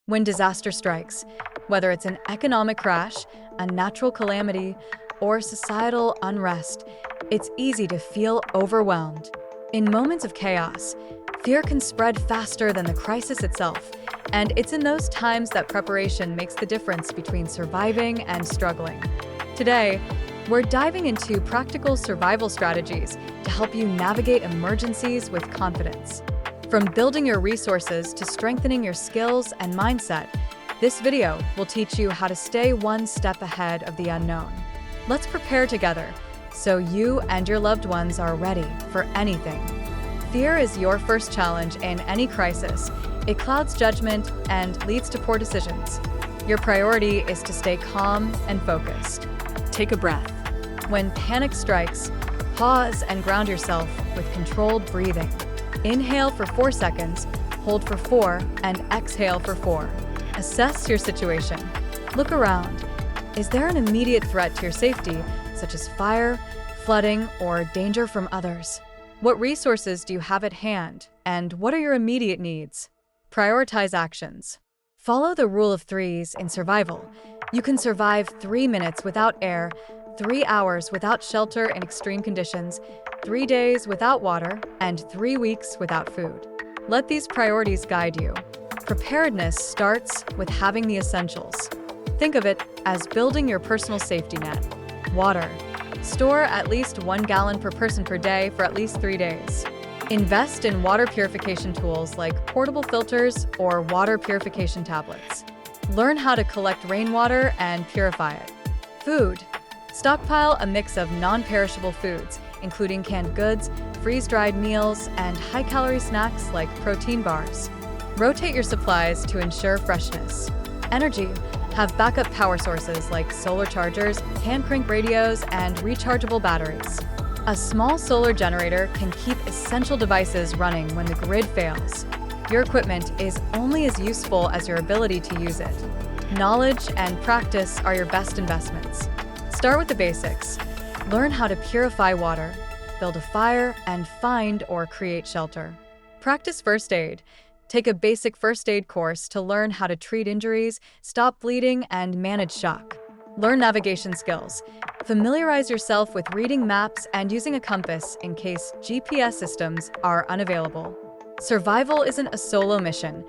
When disaster strikes, whether it's an economic crash, a natural calamity, or societal unrest, it's easy to feel overwhelmed. In moments of chaos, fear can spread faster than the crisis itself, and it's in those times that preparation makes the difference between surviving and struggling. Today, we're diving into practical survival strategies to help you navigate emergencies with confidence. From building your resources to strengthening your skills and mindset, this video will teach you how to stay one step ahead of the unknown. Let's prepare together so you and your loved ones are ready for anything. Fear is your first challenge in any crisis. It clouds judgment and leads to poor decisions. Your priority is to stay calm and focused. Take a breath. When panic strikes, pause and ground yourself with controlled breathing. Inhale for 4 seconds, hold for 4, and exhale for 4. Assess your situation. Look around. Is there an immediate threat to your safety, such as fire, flooding, or danger from others? What resources do you have at hand, and what are your immediate needs? Prioritize actions. Follow the rule of threes in survival. You can survive 3 minutes without air, 3 hours without shelter in extreme conditions, 3 days without water, and 3 weeks without food. Let these priorities guide you. Preparedness starts with having the essentials. Think of it as building your personal safety net. Water. Store at least 1 gallon per person per day for at least 3 days. Invest in water purification tools like portable filters or water purification tablets. Learn how to collect rainwater and purify it. Food. Stockpile a mix of non-perishable foods, including canned goods, freeze-dried meals, and high-calorie snacks like protein bars. Rotate your supplies to ensure freshness. Energy. Have backup power sources like solar chargers, hand crank radios, and rechargeable batteries. A small solar generator can keep essential devices running when the grid fails. Your equipment is only as useful as your ability to use it. Knowledge and practice are your best investments. Start with the basics. Learn how to purify water, build a fire, and find or create shelter. Practice first aid. Take a basic first aid course to learn how to treat injuries, stop bleeding, and manage shock. Learn navigation skills. Familiarize yourself with reading maps and using a compass in case GPS systems are unavailable. Survival isn't a solo mission.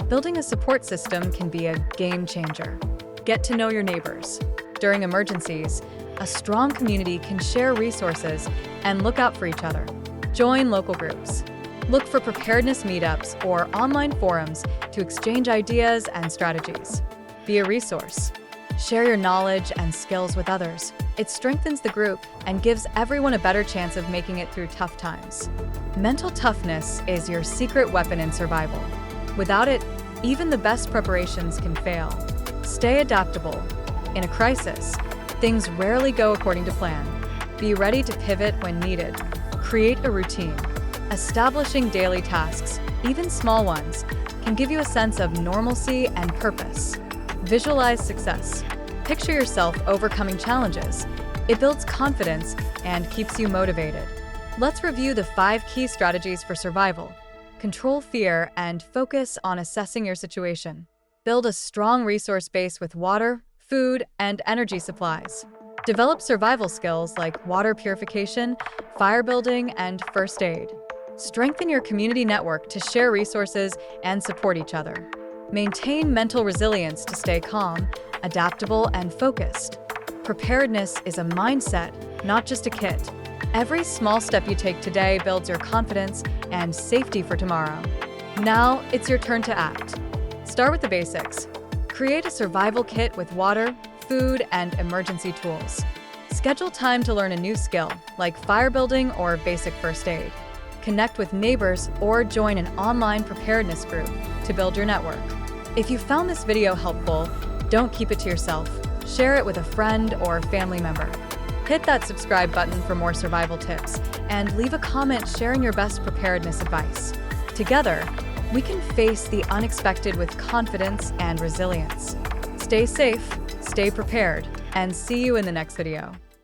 Building a support system can be a game changer. Get to know your neighbors. During emergencies, a strong community can share resources and look out for each other. Join local groups. Look for preparedness meetups or online forums to exchange ideas and strategies. Be a resource. Share your knowledge and skills with others. It strengthens the group and gives everyone a better chance of making it through tough times. Mental toughness is your secret weapon in survival. Without it, even the best preparations can fail. Stay adaptable. In a crisis, things rarely go according to plan. Be ready to pivot when needed. Create a routine. Establishing daily tasks, even small ones, can give you a sense of normalcy and purpose. Visualize success. Picture yourself overcoming challenges. It builds confidence and keeps you motivated. Let's review the 5 key strategies for survival. Control fear and focus on assessing your situation. Build a strong resource base with water, food, and energy supplies. Develop survival skills like water purification, fire building, and first aid. Strengthen your community network to share resources and support each other. Maintain mental resilience to stay calm, adaptable, and focused. Preparedness is a mindset, not just a kit. Every small step you take today builds your confidence and safety for tomorrow. Now, it's your turn to act. Start with the basics. Create a survival kit with water, food, and emergency tools. Schedule time to learn a new skill, like fire building or basic first aid. Connect with neighbors or join an online preparedness group to build your network. If you found this video helpful, don't keep it to yourself. Share it with a friend or family member. Hit that subscribe button for more survival tips and leave a comment sharing your best preparedness advice. Together, we can face the unexpected with confidence and resilience. Stay safe, stay prepared, and see you in the next video.